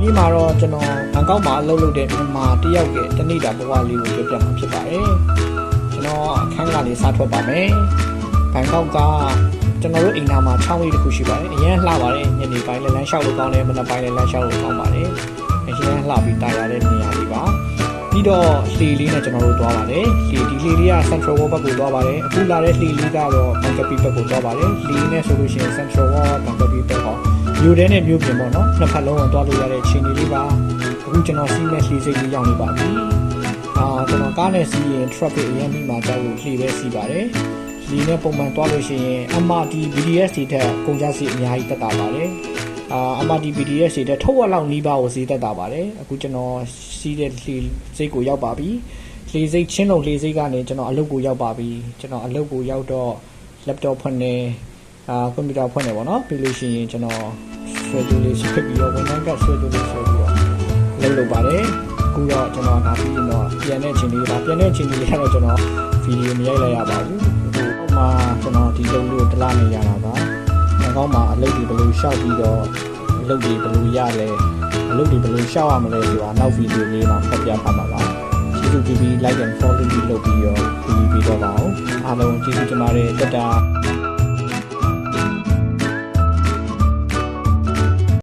နေ့မှာတော့ကျွန်တော်ဘန်ကောက်မှာအလုပ်လုပ်တဲ့မြန်မာတယောက်ကတနေ့တာဘဝလေးကိုပြောပြမှာဖြစ်ပါတယ်ကျွန်တော်အခန်းကနေစထွက်ပါမယ်ဘန်ကောက်ကကျွန်တော်တို့အိမ်နာမှာချောင်းလေးတစ်ခုရှိပါတယ်အရင်လှပါတယ်ညနေပိုင်းလည်းလမ်းလျှောက်လို့ကောင်းတယ်မနက်ပိုင်းလည်းလမ်းလျှောက်လို့ကောင်းပါတယ်အရင်လှပြီးတာရတဲ့နေရာလေးပါပြီးတော့လှေလေးနဲ့ကျွန်တော်တို့သွားပါတယ်ဒီလှေလေးက Central World ဘက်ကိုသွားပါတယ်အခုလာတဲ့လှေလေးကတော့ Bankapi ဘက်ကိုသွားပါတယ်လှေနဲ့ဆိုလို့ရှိရင် Central World Bankapi ဘက်ဟောမြို့ထဲနဲ့မြို့ပြင်ပေါ့နော်နှစ်ဖက်လုံးကိုသွားလို့ရတဲ့အခြေအနေလေးပါအခုကျွန်တော်စီးမဲ့လှေစိတ်လေးရောက်နေပါပြီကျွန်တော်ကားနဲ့စီးရင် traffic အရင်ပြီးမှကြောက်လို့လှေပဲစီးပါတယ်လှေနဲ့ပုံမှန်သွားလို့ရှိရင် MRT BTS တွေထက်ကုန်ကျစရိတ်အများကြီးတက်တာပါတယ်MRT BTS တွေထက်ထုတ်ဝက်လောက်နီးပါးကိုဈေးတက်တာပါတယ်အခုကျွန်တော်စီးတဲ့လှေစိတ်ကိုရောက်ပါပြီလှေစိတ်ချင်းလုံးလှေစိတ်ကနေကျွန်တော်အလုပ်ကိုရောက်ပါပြီကျွန်တော်အလုပ်ကိုရောက်တော့ laptop ဖွင့်နေကွန်ပျူတာဖွင့်နေပေါ့နော်ပြီးလို့ရှိရင်ကျွန်တော်ဆွဲကြိုးလေးဆွဲပြီးတော့ဝန်ထမ်းကဆွဲကြိုးလေးဆွဲပြီးတော့လုပ်ပါတယ်အခုတော့ကျွန်တော်ဒါပြီးတော့ပြန်တဲ့အချိန်လေးကတော့ကျွန်တော်ဗီဒီယိုမရိုက်လိုက်ရပါဘူးအခုမှကျွန်တော်ဒီလုပ်လို့တလားနေရတာပါငကောင်းမှာအလုပ်တွေဘယ်လိုရှောက်ပြီးတော့အလုပ်တွေဘယ်လိုရလဲအလုပ်တွေဘယ်လိုရှောက်ရမလဲဆိုတာနောက်ဗီဒီယိုလေးမှာဖတ်ပြထားမှာပါကျေးဇူးတင်ပြီး like and follow လုပ်ပြီးတော့ပြီးတော့ပါအောင်အားလုံးကျေးဇူးတင်ပါတယ်တက်တာ